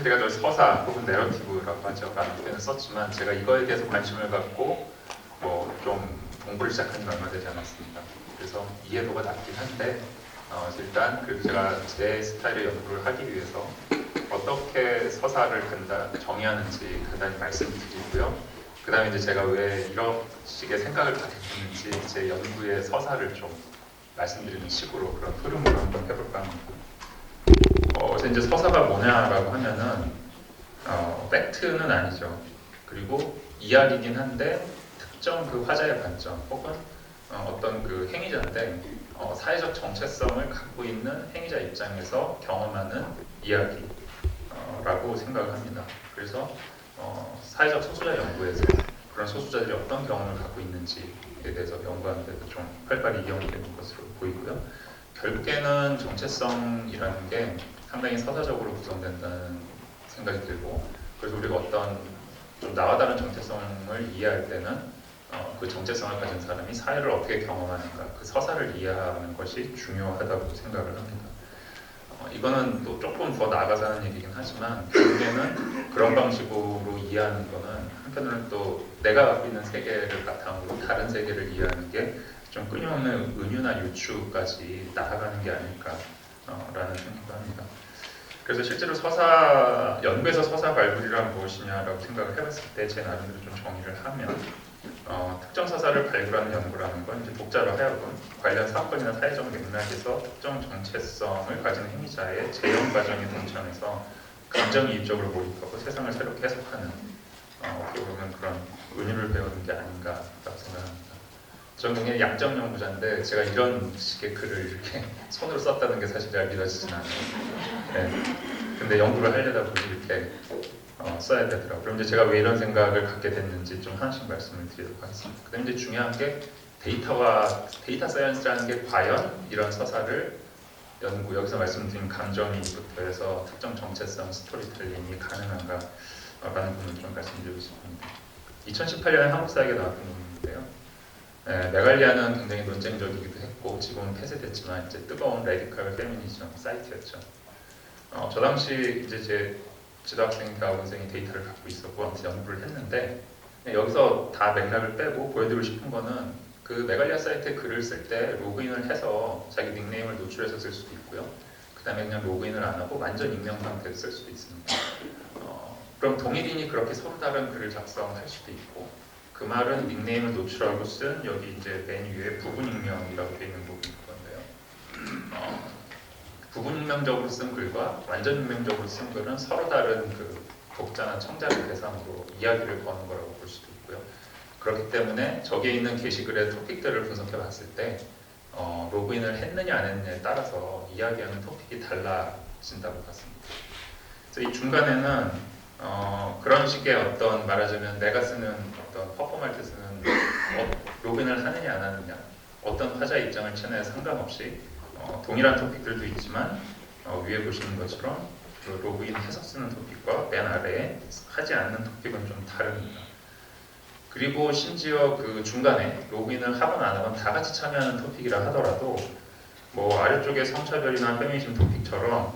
제가 저 서사 혹은 내러티브라고 하죠. 라는 표현을 썼지만 제가 이거에 대해서 관심을 갖고 뭐 좀 공부를 시작한 지 얼마 되지 않았습니다. 그래서 이해도가 낮긴 한데 일단 그래도 제가 제 스타일의 연구를 하기 위해서 어떻게 서사를 정의하는지 간단히 말씀드리고요. 그 다음에 이제 제가 왜 이런 식의 생각을 갖게 됐는지 제 연구의 서사를 좀 말씀드리는 식으로 그런 흐름으로 한번 해볼까 합니다. 이제 서사가 뭐냐라고 하면은 팩트는 아니죠. 그리고 이야기긴 한데 특정 그 화자의 관점 혹은 어떤 그 행위자인데 사회적 정체성을 갖고 있는 행위자 입장에서 경험하는 이야기라고 생각을 합니다. 그래서 사회적 소수자 연구에서 그런 소수자들이 어떤 경험을 갖고 있는지에 대해서 연구하는 데도 좀 활발히 이용이 되는 것으로 보이고요. 결국에는 정체성이라는 게 상당히 서사적으로 구성된다는 생각이 들고, 그래서 우리가 어떤 좀 나와 다른 정체성을 이해할 때는 그 정체성을 가진 사람이 사회를 어떻게 경험하는가, 그 서사를 이해하는 것이 중요하다고 생각을 합니다. 이거는 또 조금 더 나아가서 하는 얘기긴 하지만 결국에는 그런 방식으로 이해하는 거는 한편으로는 또 내가 갖고 있는 세계를 바탕으로 다른 세계를 이해하는 게 좀 끊임없는 은유나 유추까지 나아가는 게 아닐까라는 생각을 합니다. 그래서 실제로 연구에서 서사 발굴이란 무엇이냐라고 생각을 해봤을 때 제 나름대로 좀 정의를 하면 특정 서사를 발굴하는 연구라는 건 이제 독자로 하여금 관련 사건이나 사회적 맥락에서 특정 정체성을 가진 행위자의 재현 과정에 동참해서 감정이입적으로 몰입하고 세상을 새롭게 해석하는 어떻게 보면 그런 은유를 배우는 게 아닌가라고 생각합니다. 저는 굉장히 양적 연구자인데 제가 이런 식의 글을 이렇게 손으로 썼다는 게 사실 잘 믿어지진 않아요. 네. 근데 연구를 하려다 보니 이렇게 써야 되더라고요. 그럼 이제 제가 왜 이런 생각을 갖게 됐는지 좀 하나씩 말씀을 드리도록 하겠습니다. 그 다음에 이제 중요한 게 데이터 사이언스라는 게 과연 이런 서사를 여기서 말씀드린 감정이입부터 해서 특정 정체성 스토리텔링이 가능한가 라는 부분을 좀 말씀드리고 싶습니다. 2018년에 한국사학에 나왔던 논문인데요. 메갈리아는 굉장히 논쟁적이기도 했고 지금은 폐쇄됐지만 이제 뜨거운 레디컬 페미니즘 사이트였죠. 저 당시 이제 제 지도학생, 대학원생이 데이터를 갖고 있었고 아무튼 연구를 했는데 여기서 다 맥락을 빼고 보여드리고 싶은 거는 그 메갈리아 사이트에 글을 쓸 때 로그인을 해서 자기 닉네임을 노출해서 쓸 수도 있고요. 그 다음에 그냥 로그인을 안 하고 완전 익명 상태로 쓸 수도 있습니다. 그럼 동일인이 그렇게 서로 다른 글을 작성할 수도 있고, 그 말은 닉네임을 노출하고 쓴 여기 이제 맨 위에 부분 익명이라고 되어 있는 부분일 건데요. 부분 익명적으로 쓴 글과 완전 익명적으로 쓴 글은 서로 다른 그 독자나 청자를 대상으로 이야기를 거는 거라고 볼 수도 있고요. 그렇기 때문에 저기에 있는 게시글의 토픽들을 분석해 봤을 때 로그인을 했느냐 안 했느냐에 따라서 이야기하는 토픽이 달라진다고 봤습니다. 그래서 이 중간에는 그런 식의 어떤 말하자면 내가 쓰는 어떤 퍼포먼할 때 쓰는 로그인을 하느냐 안 하느냐, 어떤 화자 입장을 채널에 상관없이 동일한 토픽들도 있지만 위에 보시는 것처럼 그 로그인해서 쓰는 토픽과 맨 아래에 하지 않는 토픽은 좀 다릅니다. 그리고 심지어 그 중간에 로그인을 하건 안 하건 다 같이 참여하는 토픽이라 하더라도 뭐 아래쪽에 성차별이나 페미니즘 토픽처럼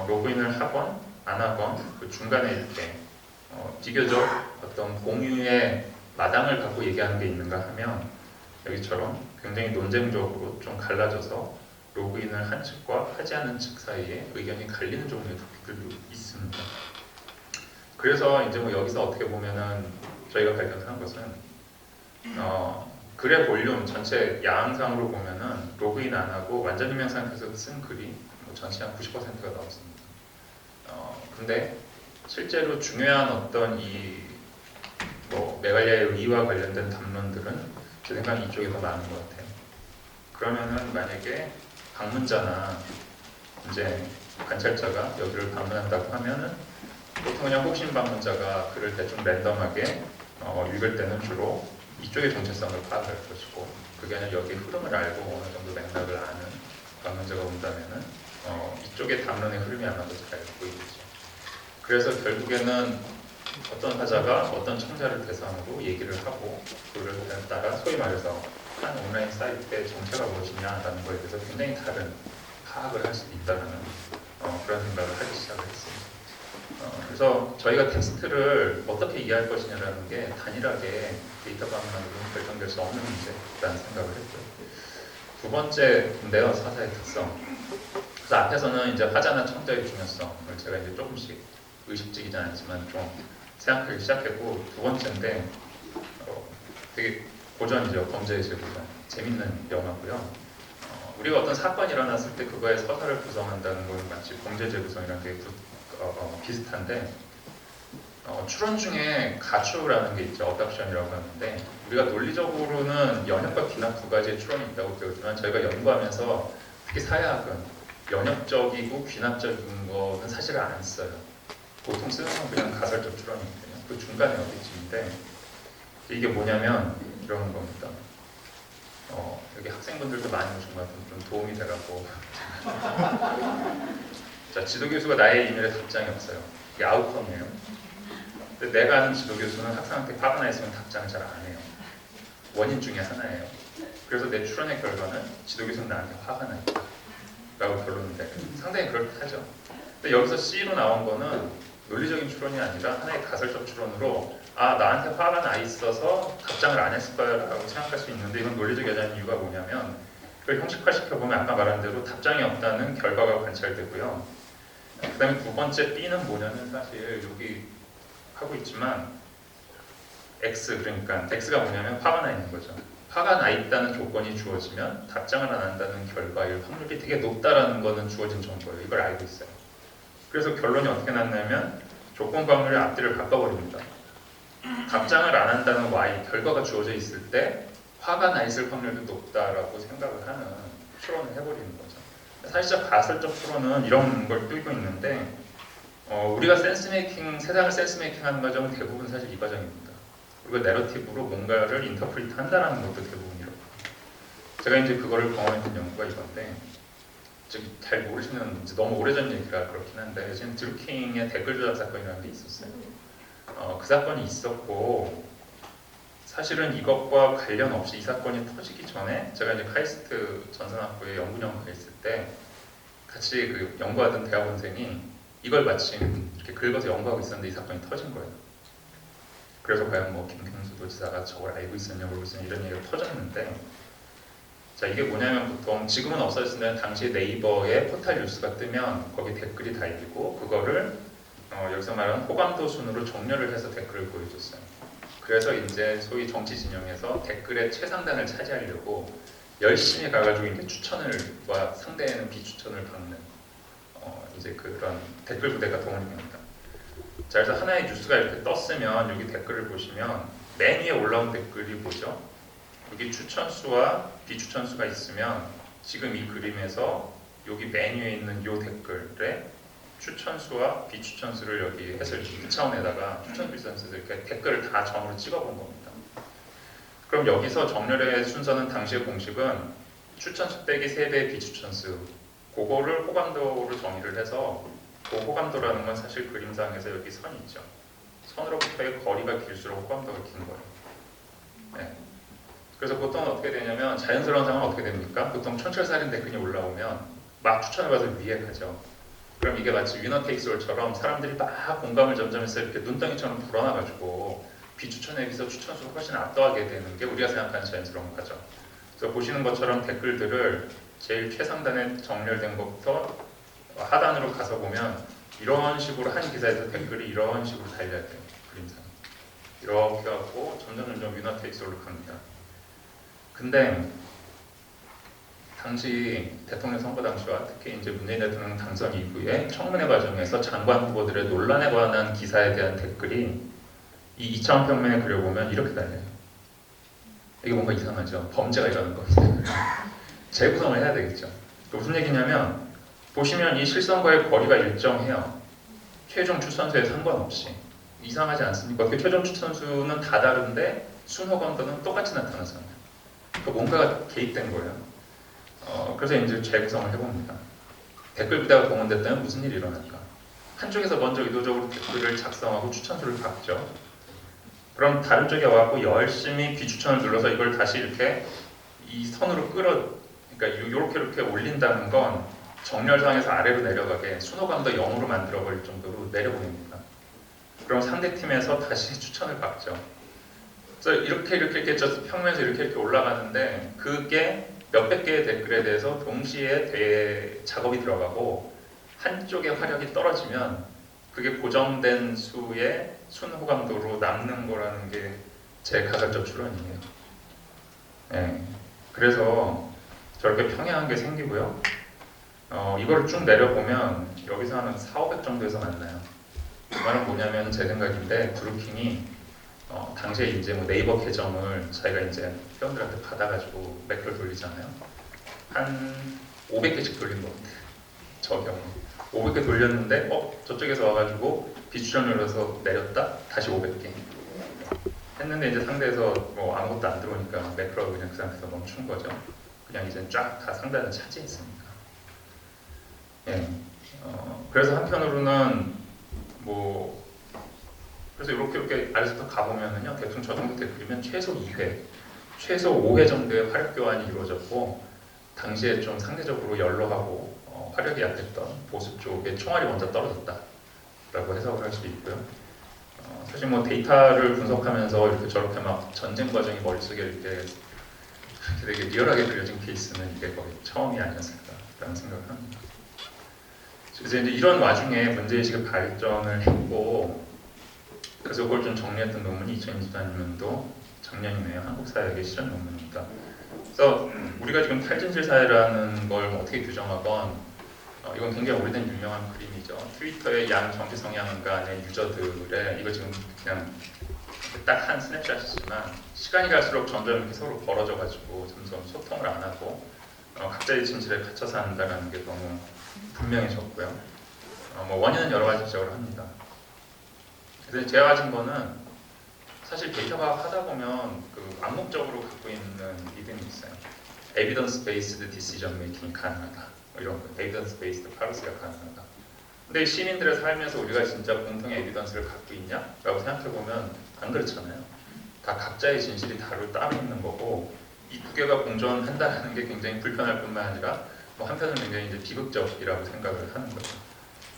로그인을 하건 안 하건 그 중간에 이렇게 비교적 어떤 공유의 마당을 갖고 얘기하는 게 있는가 하면 여기처럼 굉장히 논쟁적으로 좀 갈라져서 로그인을 한 측과 하지 않은 측 사이에 의견이 갈리는 종류의 토픽들도 있습니다. 그래서 이제 뭐 여기서 어떻게 보면은 저희가 발견한 것은 글의 볼륨 전체 양상으로 보면은 로그인 안 하고 완전 익명 상태에서 쓴 글이 뭐 전체 한 90%가 넘습니다. 근데 실제로 중요한 어떤 메갈리아의 의의와 관련된 담론들은 제 생각엔 이쪽이 더 많은 것 같아요. 그러면은 만약에 방문자나 이제 관찰자가 여기를 방문한다고 하면은 보통 그냥 혹신 방문자가 글을 대충 랜덤하게 읽을 때는 주로 이쪽의 정체성을 파악할 것이고, 그게 아니라 여기 흐름을 알고 어느 정도 맥락을 아는 방문자가 온다면은 이쪽의 담론의 흐름이 아마 더 잘 보이겠죠. 그래서 결국에는 어떤 화자가 어떤 청자를 대상으로 얘기를 하고 그를 따라 소위 말해서 한 온라인 사이트의 정체가 무엇이냐라는 것에 대해서 굉장히 다른 파악을 할 수 있다는 그런 생각을 하기 시작을 했습니다. 그래서 저희가 텍스트를 어떻게 이해할 것이냐라는 게 단일하게 데이터만으로 결정될 수 없는 문제라는 생각을 했고요. 두 번째인데요, 사사의 특성. 그래서 앞에서는 이제 화자나 청자의 중요성을 제가 이제 조금씩 의식적이지 않지만 좀 생각하기 시작했고, 두 번째인데 되게 고전이죠. 범죄의 재구성. 재밌는 영화고요. 우리가 어떤 사건이 일어났을 때 그거에 서사를 구성한다는 건 마치 범죄 재구성이랑 되게 비슷한데, 추론 중에 가추라는 게 있죠. 어답션이라고 하는데, 우리가 논리적으로는 연역과 귀납 두 가지의 추론이 있다고 배우지만 저희가 연구하면서 특히 사회학은 연역적이고 귀납적인 거는 사실 안 써요. 보통 쓰는 건 그냥 가설적 추론이거든요. 그 중간에 어디쯤인데, 이게 뭐냐면 이런 겁니다. 여기 학생분들도 많이 오신 것 같은데 좀 도움이 되라고. 자, 지도교수가 나의 이메일에 답장이 없어요. 이게 아웃컴이에요. 근데 내가 아는 지도교수는 학생한테 화가 나 있으면 답장을 잘 안 해요. 원인 중에 하나예요. 그래서 내 추론의 결과는 지도교수는 나한테 화가 나 있다 라고 결론이 돼요. 상당히 그럴듯하죠. 근데 여기서 C로 나온 거는 논리적인 추론이 아니라 하나의 가설적 추론으로 나한테 화가 나 있어서 답장을 안 했을 거야 라고 생각할 수 있는데, 이건 논리적이지 않은 이유가 뭐냐면 그걸 형식화시켜보면 아까 말한 대로 답장이 없다는 결과가 관찰되고요. 그 다음에 두 번째 B는 뭐냐면 사실 여기 하고 있지만 X, 그러니까 X가 뭐냐면 화가 나 있는 거죠. 화가 나 있다는 조건이 주어지면 답장을 안 한다는 결과일 확률이 되게 높다라는 거는 주어진 정보예요. 이걸 알고 있어요. 그래서 결론이 어떻게 났냐면 조건과 확률의 앞뒤를 바꿔버립니다. 답장을 안 한다는 Y, 결과가 주어져 있을 때 화가 나 있을 확률이 높다라고 생각을 하는 추론을 해버리는 거죠. 사실상 가설적 추론은 이런 걸 뚫고 있는데, 우리가 센스메이킹, 세상을 센스메이킹하는 과정은 대부분 사실 이 과정입니다. 우리가 내러티브로 뭔가를 인터프리트 한다는 것도 대부분 이렇고, 제가 이제 그거를 경험했던 연구가 이건데, 잘 모르시는, 너무 오래전 얘기라 그렇긴 한데, 지금 드루킹의 댓글 조작 사건이라는 게 있었어요. 그 사건이 있었고, 사실은 이것과 관련 없이 이 사건이 터지기 전에 제가 이제 카이스트 전산학부에 연구연구가 있을 때 같이 그 연구하던 대학원생이 이걸 마침 이렇게 긁어서 연구하고 있었는데 이 사건이 터진 거예요. 그래서 과연 뭐 김경수 도지사가 저걸 알고 있었냐고 무슨 이런 얘기가 터졌는데, 자, 이게 뭐냐면 보통 지금은 없어졌으면 당시 네이버에 포탈 뉴스가 뜨면 거기 댓글이 달리고 그거를 여기서 말하는 호감도 순으로 정렬을 해서 댓글을 보여줬어요. 그래서 이제 소위 정치 진영에서 댓글의 최상단을 차지하려고 열심히 가가지고 이제 추천을과 상대에는 비추천을 받는 이제 그런 댓글 부대가 동원됩니다. 자, 그래서 하나의 뉴스가 이렇게 떴으면 여기 댓글을 보시면 맨 위에 올라온 댓글이 뭐죠? 여기 추천수와 비추천수가 있으면 지금 이 그림에서 여기 맨 위에 있는 이 댓글에 추천수와 비추천수를 여기 해설 2차원에다가 추천 비추천수 이렇게 댓글을 다 점으로 찍어본 겁니다. 그럼 여기서 정렬의 순서는 당시의 공식은 추천수 빼기 3배 비추천수, 그거를 호감도로 정의를 해서, 그 호감도라는 건 사실 그림상에서 여기 선이 있죠. 선으로부터의 거리가 길수록 호감도가 긴 거예요. 네. 그래서 보통 어떻게 되냐면 자연스러운 상황은 어떻게 됩니까? 보통 촌철살인 댓글이 올라오면 막 추천을 받아서 위에 가죠. 그럼 이게 마치 위너 테이크스 올처럼 사람들이 막 공감을 점점 해서 이렇게 눈덩이처럼 불어나가지고 비추천에 비해서 추천수가 훨씬 압도하게 되는 게 우리가 생각하는 자연스러운 거죠. 그래서 보시는 것처럼 댓글들을 제일 최상단에 정렬된 것부터 하단으로 가서 보면 이런 식으로 한 기사에서 댓글이 이런 식으로 달려야 돼요. 그림상 이렇게 하고 점점 위너 테이크스 올로 갑니다. 근데 당시 대통령 선거 당시와 특히 이제 문재인 대통령 당선 이후에 청문회 과정에서 장관 후보들의 논란에 관한 기사에 대한 댓글이 이 2차원 평면에 그려보면 이렇게 달려요. 이게 뭔가 이상하죠. 범죄가 일어나는 겁니다. 재구성을 해야 되겠죠. 무슨 얘기냐면 보시면 이 실선과의 거리가 일정해요. 최종 추천수에 상관없이. 이상하지 않습니까? 그 최종 추천수는 다 다른데 순호감도는 똑같이 나타나잖아요. 그 뭔가가 개입된 거예요. 그래서 이제 재구성을 해봅니다. 댓글 부대가 동원됐다면 무슨 일이 일어날까? 한쪽에서 먼저 의도적으로 댓글을 작성하고 추천수를 박죠. 그럼 다른 쪽에 와서 열심히 비추천을 눌러서 이걸 다시 이렇게 이 선으로 그러니까 이렇게 올린다는 건 정렬상에서 아래로 내려가게 순호감도 0으로 만들어버릴 정도로 내려보냅니다. 그럼 상대팀에서 다시 추천을 받죠. 그래서 이렇게 평면에서 이렇게 올라가는데 그게 몇백 개의 댓글에 대해서 동시에 작업이 들어가고 한쪽의 화력이 떨어지면 그게 고정된 수의 순호감도로 남는 거라는 게 제 가설적 추론이에요. 네. 그래서 저렇게 평행한 게 생기고요. 이거를 쭉 내려보면 여기서 한 4, 500 정도에서 만나요. 그 말은 뭐냐면 제 생각인데 브루킹이 당시에 이제 뭐 네이버 계정을 자기가 이제 회원들한테 받아가지고 매크로 돌리잖아요. 한 500개씩 돌린 것 같아요. 저 경우 500개 돌렸는데 저쪽에서 와가지고 비추전 눌러서 내렸다 다시 500개 했는데 이제 상대에서 뭐 아무것도 안 들어오니까 매크로가 그냥 그 상태에서 멈춘 거죠. 그냥 이제 쫙 다 상단을 차지했으니까. 예. 그래서 한편으로는 뭐 그래서 이렇게 아래서부터 가보면은요, 대충 저 정도 댓글이면 최소 2회, 최소 5회 정도의 화력 교환이 이루어졌고, 당시에 좀 상대적으로 연로하고 화력이 약했던 보수 쪽에 총알이 먼저 떨어졌다라고 해석을 할 수도 있고요. 사실 뭐 데이터를 분석하면서 이렇게 저렇게 막 전쟁 과정이 머릿속에 이렇게 되게 리얼하게 그려진 케이스는 이게 거의 처음이 아니었을까라는 생각을 합니다. 그래서 이제 이런 와중에 문제의식을 발전을 했고, 그래서 그걸 좀 정리했던 논문이 2024년도 작년이네요. 한국사회학의 실험 논문입니다. 그래서 우리가 지금 탈진실 사회라는 걸 어떻게 규정하건 이건 굉장히 오래된 유명한 그림이죠. 트위터의 양 정치 성향 간의 유저들의 이거 지금 그냥 딱 한 스냅샷이지만 시간이 갈수록 점점 이렇게 서로 벌어져가지고 점점 소통을 안 하고 각자의 진실에 갇혀 산다는 게 너무 분명해졌고요. 뭐 원인은 여러 가지 지적을 합니다. 그래서 제가 가진 거는 사실 데이터 과학하다 보면 그 암묵적으로 갖고 있는 믿음이 있어요. Evidence based decision making이 가능하다. 뭐 이런 거. Evidence based policy가 가능하다. 근데 시민들의 삶에서 우리가 진짜 공통의 에비던스를 갖고 있냐? 라고 생각해보면 안 그렇잖아요. 다 각자의 진실이 따로 있는 거고 이 두 개가 공존한다는 게 굉장히 불편할 뿐만 아니라 뭐 한편으로는 굉장히 이제 비극적이라고 생각을 하는 거죠.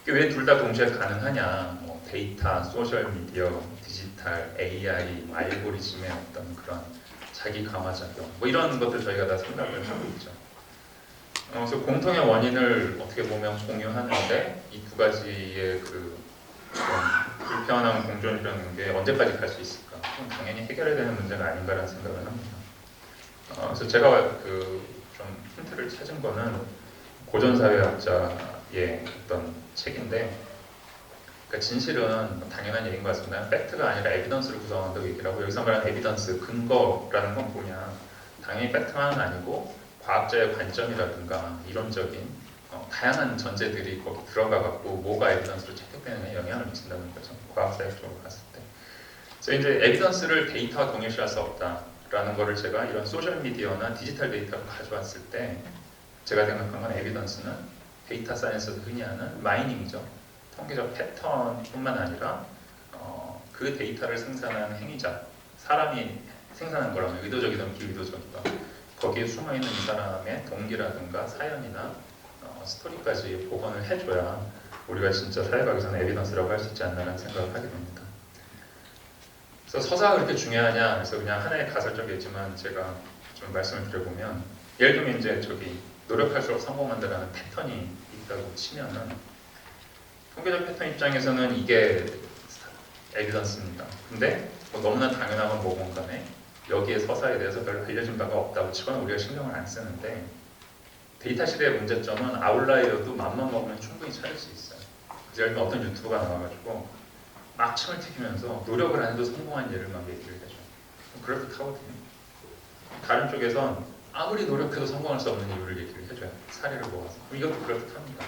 왜 둘 다 동시에 가능하냐? 뭐 데이터, 소셜 미디어, 디지털, AI, 알고리즘의 어떤 그런 자기 강화 작용, 뭐 이런 것들 저희가 다 생각을 하고 있죠. 그래서 공통의 원인을 어떻게 보면 공유하는데 이 두 가지의 그 불편한 공존이라는 게 언제까지 갈 수 있을까? 그건 당연히 해결해야 되는 문제가 아닌가라는 생각을 합니다. 그래서 제가 좀 힌트를 찾은 거는 고전사회학자의 어떤 책인데, 그러니까 진실은 당연한 얘기인 것 같습니다. 팩트가 아니라 에비던스를 구성한다고 얘기를 하고, 여기서 말하는 에비던스, 근거라는 건 뭐냐? 당연히 팩트만은 아니고 과학자의 관점이라든가 이론적인 다양한 전제들이 거기 들어가갖고 뭐가 에비던스로 채택되느냐에 영향을 미친다는 거죠. 과학사회적으로 봤을 때. 그래서 이제 에비던스를 데이터와 동일시할 수 없다라는 거를 제가 이런 소셜 미디어나 디지털 데이터를 가져왔을 때 제가 생각한 건 에비던스는 데이터 사이언스에서 흔히 하는 마이닝이죠. 통계적 패턴뿐만 아니라 그 데이터를 생산하는 행위자, 사람이 생산한 거라면 의도적이든 비의도적이든 거기에 숨어있는 이 사람의 동기라든가 사연이나 스토리까지 복원을 해줘야 우리가 진짜 사회학에서는 에비던스라고 할 수 있지 않나라는 생각을 하게 됩니다. 그래서 서사가 그렇게 중요하냐? 그래서 그냥 하나의 가설적이지만 제가 좀 말씀을 드려보면, 예를 들면 이제 노력할수록 성공한다라는 패턴이 있다고 치면은 통계적 패턴 입장에서는 이게 에비던스입니다. 근데 뭐 너무나 당연한 건 뭐건 간에 여기에 서사에 대해서 별로 알려진 바가 없다고 치고는 우리가 신경을 안 쓰는데, 데이터 시대의 문제점은 아웃라이어도 맘만 먹으면 충분히 찾을 수 있어요. 예를 들면 어떤 유튜브가 나와가지고 막 침을 튀기면서 노력을 안 해도 성공한 예를 막 얘기를 해줘. 그렇듯하거든요. 다른 쪽에선 아무리 노력해도 성공할 수 없는 이유를 얘기를 해줘요. 사례를 모아서. 이것도 그렇듯합니다.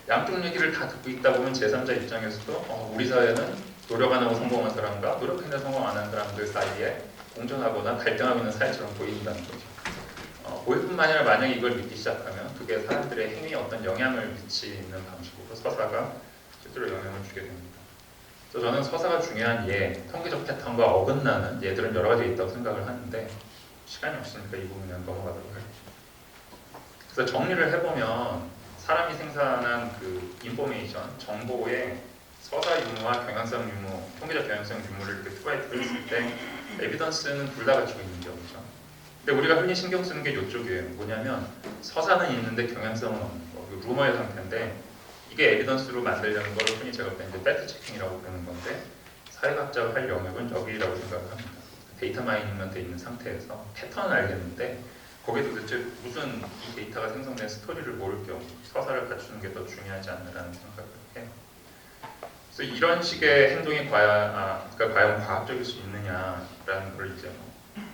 양쪽 얘기를 다 듣고 있다 보면 제3자 입장에서도 우리 사회는 노력 안 하고 성공한 사람과 노력했는데 성공 안 한 사람들 사이에 공존하거나 갈등하고 있는 사회처럼 보인다는 거죠. 보일 뿐만 아니라 만약에 이걸 믿기 시작하면 그게 사람들의 행위에 어떤 영향을 미치는 방식으로 서사가 실제로 영향을 주게 됩니다. 그래서 저는 서사가 중요한 예, 통계적 패턴과 어긋나는 예들은 여러 가지 있다고 생각을 하는데 시간이 없으니까 이 부분은 넘어가도록 할게요. 그래서 정리를 해보면 사람이 생산한 그 인포메이션, 정보의 서사 유무와 경향성 유무, 통계적 경향성 유무를 이렇게 투과해서 했을 때 에비던스는 둘 다 갖추고 있는 경우죠. 근데 우리가 흔히 신경 쓰는 게 이쪽이에요. 뭐냐면 서사는 있는데 경향성은 없는 거. 이거 루머의 상태인데 이게 에비던스로 만들려는 거를 흔히 제가 이제 팩트 체킹이라고 부르는 건데 사회학자가 할 영역은 여기라고 생각을 합니다. 데이터 마이닝만 돼 있는 상태에서 패턴을 알겠는데 거기에 도대체 무슨 이 데이터가 생성된 스토리를 모를 경우 서사를 갖추는 게 더 중요하지 않나라는 생각을 해요. 그래서 이런 식의 행동이 그러니까 과연 과학적일 수 있느냐라는 걸 이제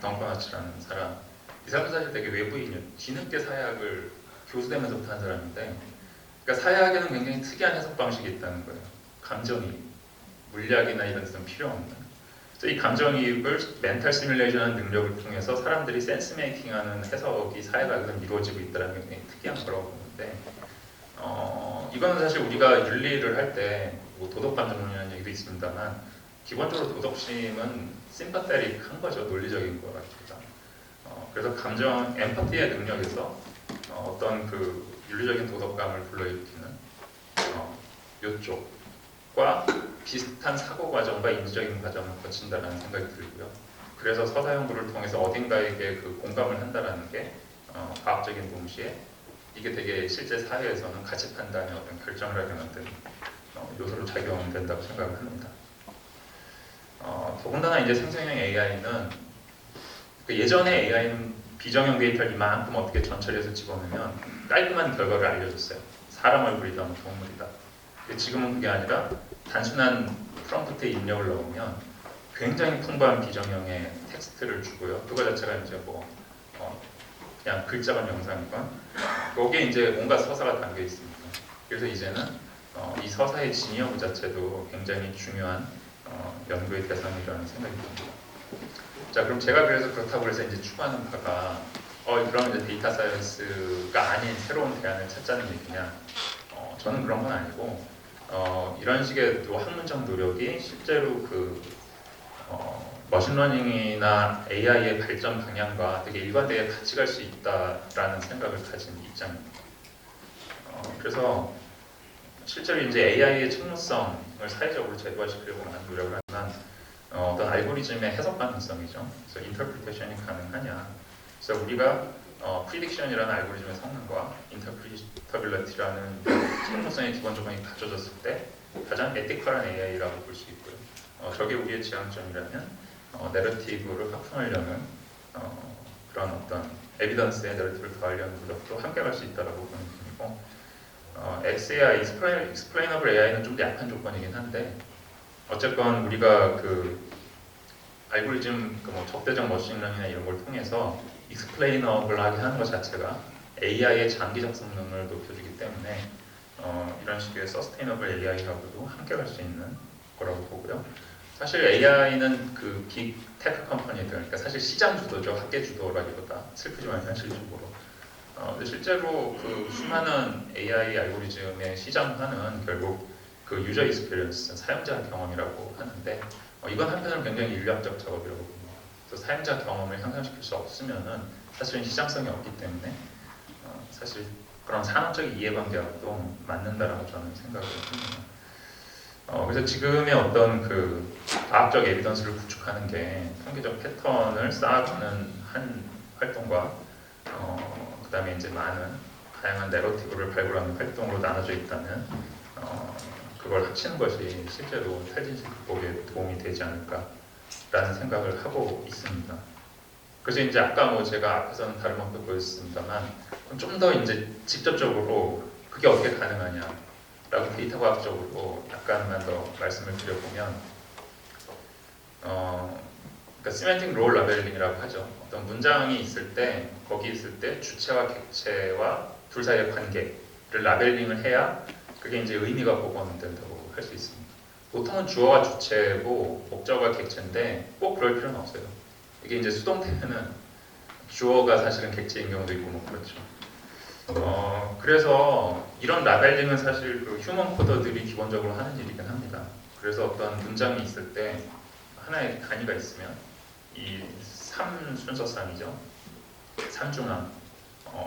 덩커나츠라는 사람, 이 사람은 사실 되게 외부인이에요. 뒤늦게 사회학을 교수되면서부터 한 사람인데, 그러니까 사회학에는 굉장히 특이한 해석 방식이 있다는 거예요. 감정이입, 물리학이나 이런 데서는 필요 없는. 그래서 이 감정이입을 멘탈 시뮬레이션하는 능력을 통해서 사람들이 센스 메이킹하는 해석이 사회학에서는 이루어지고 있다는 게 굉장히 특이한 거라고 보는데, 이거는 사실 우리가 윤리를 할 때 뭐 도덕 감정론이라는 얘기도 있습니다만 기본적으로 도덕심은 심파테릭한 거죠. 논리적인 거 같습니다. 그래서 감정, 엠파티의 능력에서 어떤 그 윤리적인 도덕감을 불러일으키는 이쪽과 비슷한 사고 과정과 인지적인 과정을 거친다는 생각이 들고요. 그래서 서사 연구를 통해서 어딘가에게 그 공감을 한다는 게 과학적인 동시에 이게 되게 실제 사회에서는 가치 판단의 어떤 결정을 하게 만드는 요소로 작용된다고 생각을 합니다. 더군다나 이제 생성형 AI는 예전에 AI는 비정형 데이터를 이만큼 어떻게 전처리해서 집어넣으면 깔끔한 결과를 알려줬어요. 사람 얼굴이다, 뭐 동물이다. 근데 지금은 그게 아니라 단순한 프롬프트에 입력을 넣으면 굉장히 풍부한 비정형의 텍스트를 주고요. 그거 자체가 이제 그냥 글자건 영상이건 거기에 이제 온갖 서사가 담겨 있습니다. 그래서 이제는 이 서사의 진위 여부 자체도 굉장히 중요한 연구의 대상이라는 생각이 듭니다. 자, 그럼 제가 그래서 그렇다고 해서 이제 추구하는 바가 그럼 이제 데이터 사이언스가 아닌 새로운 대안을 찾자는 얘기냐? 저는 그런 건 아니고 이런 식의 또 학문적 노력이 실제로 그 머신러닝이나 AI의 발전 방향과 되게 일관되게 같이 갈 수 있다라는 생각을 가진 입장입니다. 그래서 실제로 이제 AI의 책무성을 사회적으로 제도화시키려고 하는 노력을 하면 어떤 알고리즘의 해석 가능성이죠. 그래서 인터프리테이션이 가능하냐. 그래서 우리가 프리딕션이라는 알고리즘의 성능과 인터프리터빌리티라는 책무성이 기본적으로 갖춰졌을 때 가장 에티컬한 AI라고 볼 수 있고요. 저게 우리의 지향점이라면 내러티브를 확충하려는 그런 어떤 에비던스의 내러티브를 더하려는 노력도 함께 갈 수 있다고 보는 편이고 XAI, Explainable AI는 좀 더 약한 조건이긴 한데 어쨌건 우리가 그 알고리즘 적대적 머신러닝이나 이런 걸 통해서 explainable하게 하는 것 자체가 AI의 장기적 성능을 높여주기 때문에 이런 식의 Sustainable AI하고도 함께 갈 수 있는 거라고 보고요. 사실 AI는 그 빅 테크 컴퍼니들, 그러니까 사실 시장 주도죠. 학계 주도라기보다 슬프지만 현실적으로. 근데 실제로 그 수많은 AI 알고리즘의 시장화는 결국 그 유저 익스피리언스, 사용자 경험이라고 하는데 이건 한편으로는 굉장히 인류학적 작업이라고 봅니다. 또 사용자 경험을 향상시킬 수 없으면은 사실은 시장성이 없기 때문에 사실 그런 산업적 이해관계와도 맞는다라고 저는 생각을 합니다. 그래서 지금의 어떤 그 과학적 에비던스를 구축하는 게 통계적 패턴을 쌓아가는 한 활동과 그 다음에 이제 많은 다양한 내러티브를 발굴하는 활동으로 나눠져 있다면 그걸 합치는 것이 실제로 탈진실 극복에 도움이 되지 않을까라는 생각을 하고 있습니다. 그래서 이제 아까 제가 앞에서는 다른 방법 보였습니다만 좀 더 이제 직접적으로 그게 어떻게 가능하냐라고 데이터 과학적으로 약간만 더 말씀을 드려보면 그러니까 시멘틱 롤 라벨링이라고 하죠. 어떤 문장이 있을 때 거기 있을 때 주체와 객체와 둘 사이의 관계를 라벨링을 해야 그게 이제 의미가 복원된다고 할 수 있습니다. 보통은 주어가 주체고 목적어가 객체인데 꼭 그럴 필요는 없어요. 이게 이제 수동태는 주어가 사실은 객체인 경우도 있고 그렇죠. 그래서 이런 라벨링은 사실 그 휴먼 코더들이 기본적으로 하는 일이긴 합니다. 그래서 어떤 문장이 있을 때 하나의 단위가 있으면 이 3순서상이죠. 상중함,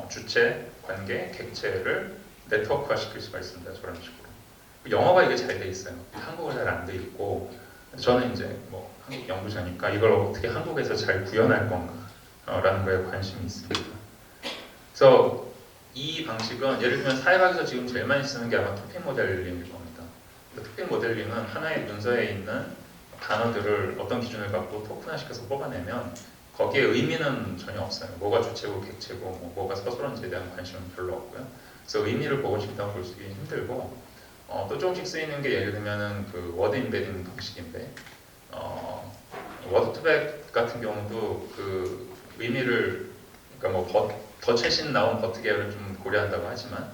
주체, 관계, 객체를 네트워크화 시킬 수가 있습니다. 저런 식으로. 영어가 이게 잘 돼 있어요. 한국어 잘 안 돼 있고 저는 이제 뭐 한국 연구자니까 이걸 어떻게 한국에서 잘 구현할 건가 라는 거에 관심이 있습니다. 그래서 이 방식은 예를 들면 사회학에서 지금 제일 많이 쓰는 게 아마 토픽 모델링일 겁니다. 토픽 모델링은 하나의 문서에 있는 단어들을 어떤 기준을 갖고 토큰화시켜서 뽑아내면 거기에 의미는 전혀 없어요. 뭐가 주체고 객체고 뭐가 서술한지에 대한 관심은 별로 없고요. 그래서 의미를 보고 싶다고 볼 수 있기 힘들고 또 조금씩 쓰이는 게 예를 들면은 그 워드 인베딩 방식인데 워드 투백 같은 경우도 그 의미를 그러니까 뭐 더 최신 나온 버트 계열을 좀 고려한다고 하지만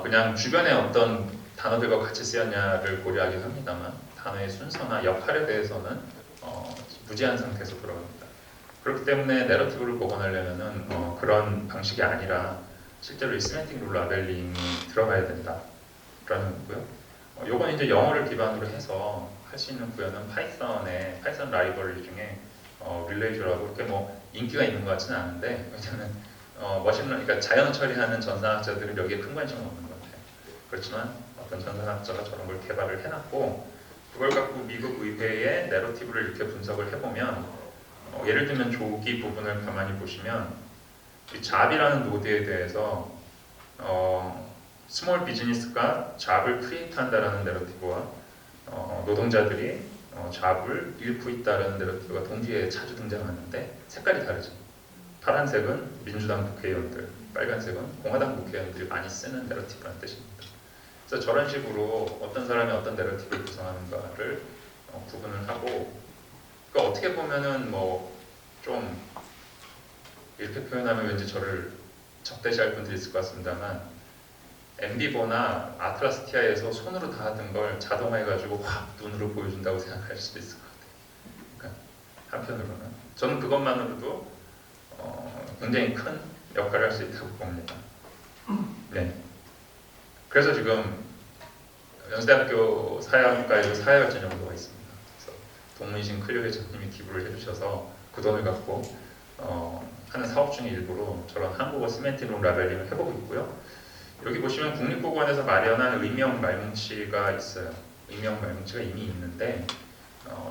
그냥 주변에 어떤 단어들과 같이 쓰였냐를 고려하긴 합니다만 단어의 순서나 역할에 대해서는 무제한 상태에서 돌아갑니다. 그렇기 때문에 내러티브를 복원하려면은 그런 방식이 아니라 실제로 이 시멘틱 룰 라벨링이 들어가야 된다라는 거고요. 요건 이제 영어를 기반으로 해서 할 수 있는 구현은 파이썬 라이브러리 중에 릴레이즈라고 이렇게 뭐 인기가 있는 것 같지는 않은데 왜냐면 그러니까 자연 처리하는 전산학자들은 여기에 큰 관심은 없는 것 같아요. 그렇지만 어떤 전산학자가 저런 걸 개발을 해놨고 그걸 갖고 미국 의회의 내러티브를 이렇게 분석을 해보면 예를 들면 조기 부분을 가만히 보시면 이 잡이라는 노드에 대해서 스몰 비즈니스가 잡을 크리에이트한다라는 내러티브와 노동자들이 잡을 잃고 있다라는 내러티브가 동시에 자주 등장하는데 색깔이 다르죠. 파란색은 민주당 국회의원들, 빨간색은 공화당 국회의원들이 많이 쓰는 내러티브라는 뜻입니다. 그래서 저런 식으로 어떤 사람이 어떤 내러티브를 구성하는가를 구분을 하고 그러니까 어떻게 보면은 뭐 좀 이렇게 표현하면 왠지 저를 적대시할 분들이 있을 것 같습니다만 엠비버나 아틀라스티아에서 손으로 다 하던 걸 자동화해가지고 확 눈으로 보여준다고 생각할 수도 있을 것 같아요. 그러니까 한편으로는 저는 그것만으로도 굉장히 큰 역할을 할 수 있다고 봅니다. 네. 그래서 지금 연세대학교 사회학과에도 사회학 전형도가 있습니다. 그래서 동문신 클리어 회장님이 기부를 해주셔서 그 돈을 갖고 하는 사업 중의 일부로 저런 한국어 시멘틱 룰 라벨링을 해보고 있고요. 여기 보시면 국립국어원에서 마련한 의미형 말뭉치가 있어요. 의미형 말뭉치가 이미 있는데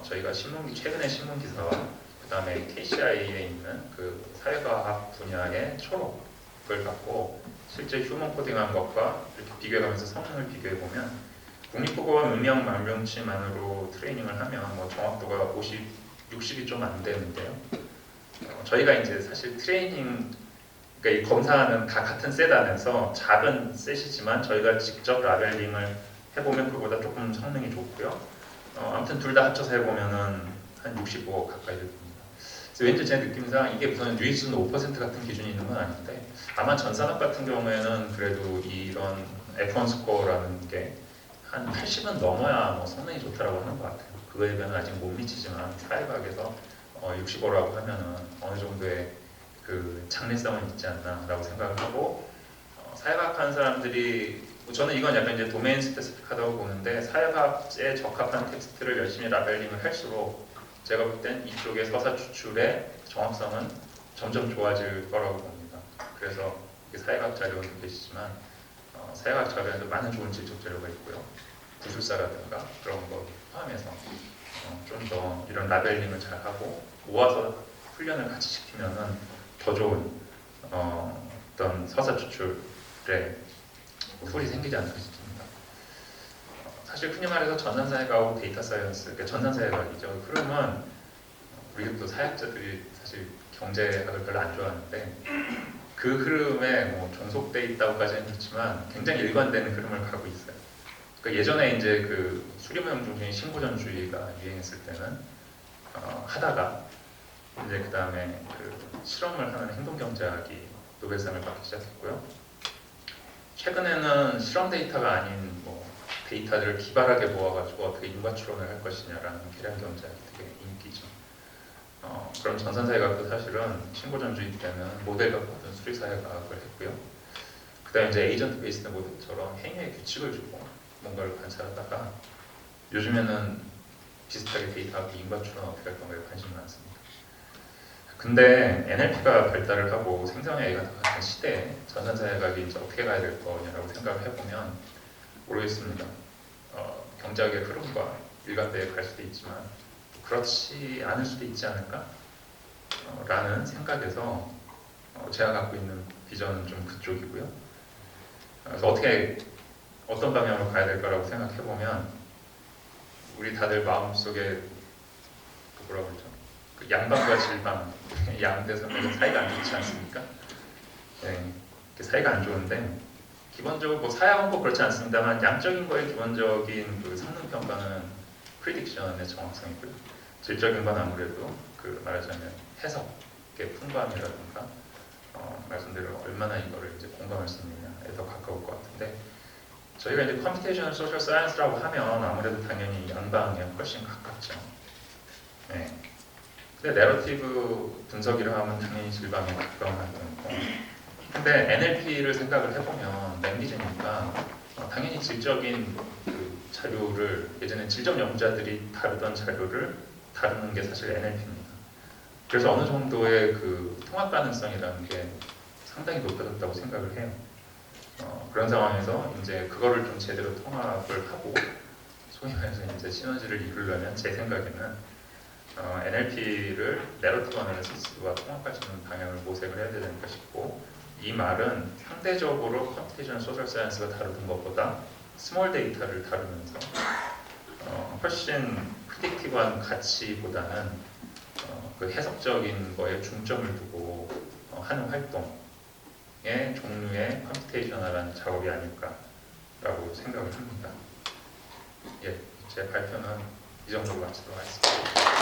저희가 최근에 신문 기사와 그 다음에 KCI에 있는 그 사회과학 분야의 초록을 갖고 실제 휴먼 코딩한 것과 이렇게 비교해가면서 성능을 비교해보면 국립국어원 의미형 말뭉치만으로 트레이닝을 하면 뭐 정확도가 60이 좀 안 되는데요. 저희가 이제 사실 트레이닝 그러니까 이 검사하는 다 같은 셋 안에서 작은 셋이지만 저희가 직접 라벨링을 해보면 그보다 조금 성능이 좋고요. 아무튼 둘 다 합쳐서 해보면은 한 65 가까이 됩니다. 그래서 왠지 제 느낌상 이게 무슨 뉴이즌 5% 같은 기준이 있는 건 아닌데 아마 전산학 같은 경우에는 그래도 이런 F1 스코어라는 게 한 80은 넘어야 뭐 성능이 좋다라고 하는 것 같아요. 그거에 비하면 아직 못 미치지만 사회학에서 65라고 하면은 어느 정도의 그 장래성은 있지 않나라고 생각을 하고 사회과학 하는 사람들이 저는 이건 약간 이제 도메인 스페시픽하다고 보는데 사회과학에 적합한 텍스트를 열심히 라벨링을 할수록 제가 볼 땐 이쪽의 서사 추출의 정확성은 점점 좋아질 거라고 봅니다. 그래서 사회과학 자료는 계시지만 사회과학 자료에도 많은 좋은 질적 자료가 있고요. 구술사라든가 그런 거 포함해서 좀 더 이런 라벨링을 잘하고 모아서 훈련을 같이 시키면은 더 좋은 어떤 서사 추출에 툴이 생기지 않을까 싶습니다. 사실 흔히 말해서 전산사회과하고 데이터 사이언스, 그러니까 전산사회과학이죠. 흐름은 우리 또 사회학자들이 사실 경제학을 별로 안 좋아하는데 그 흐름에 뭐 종속돼 있다고까지는 그렇지만 굉장히 일관되는 흐름을 가고 있어요. 그러니까 예전에 이제 그 수리모형 중심의 신고전주의가 유행했을 때는 하다가 이제 그 다음에 그 실험을 하는 행동경제학이 노벨상을 받기 시작했고요. 최근에는 실험 데이터가 아닌 뭐 데이터들을 기발하게 모아가지고 어떻게 인과추론을 할 것이냐라는 계량경제학이 되게 인기죠. 그럼 전산사회과학도 사실은 신고전주의 때는 모델 갖고 어떤 수리사회과학을 했고요. 그 다음에 이제 에이전트 베이스드 모델처럼 행위의 규칙을 주고 뭔가를 관찰하다가 요즘에는 비슷하게 데이터하고 인과추론 어떻게 할 건가에 관심이 많습니다. 근데 NLP가 발달을 하고 생성AI가 더 같은 시대에 전산사회학이 이제 어떻게 가야 될 거냐라고 생각을 해보면 모르겠습니다. 경제학의 흐름과 일관되게 갈 수도 있지만 그렇지 않을 수도 있지 않을까? 라는 생각에서 제가 갖고 있는 비전은 좀 그쪽이고요. 그래서 어떤 방향으로 가야 될까라고 생각해보면 우리 다들 마음속에 뭐라고 그러죠? 그 양방과 질방, 양대산맥은 사이가 안 좋지 않습니까? 네, 사이가 안 좋은데 기본적으로 뭐 사양은 꼭 그렇지 않습니다만 양적인 거의 기본적인 그 성능 평가는 프리딕션의 정확성이고요. 질적인 건 아무래도 그 말하자면 해석의 풍부함이라든가 말씀대로 얼마나 이거를 이제 공감할 수 있느냐에 더 가까울 것 같은데 저희가 이제 컴퓨테이션 소셜 사이언스라고 하면 아무래도 당연히 양방에 훨씬 가깝죠. 네. 근데 내러티브 분석이라 하면 당연히 질방에 가까운 활동이고 근데 NLP를 생각을 해보면 랭귀지니까 당연히 질적인 그 자료를 예전에 질적 연구자들이 다루던 자료를 다루는 게 사실 NLP입니다. 그래서 어느 정도의 그 통합 가능성이라는 게 상당히 높아졌다고 생각을 해요. 그런 상황에서 이제 그거를 좀 제대로 통합을 하고 소위 말해서 이제 시너지를 이루려면 제 생각에는 NLP를 내러티브 어널리시스와 통합할 수 있는 방향을 모색을 해야 되지 않을까 싶고 이 말은 상대적으로 컴퓨테이션 소셜 사이언스가 다루는 것보다 스몰 데이터를 다루면서 훨씬 프리딕티브한 가치보다는 그 해석적인 거에 중점을 두고 하는 활동의 종류의 컴퓨테이셔널한 작업이 아닐까라고 생각을 합니다. 예, 제 발표는 이 정도로 마치도록 하겠습니다.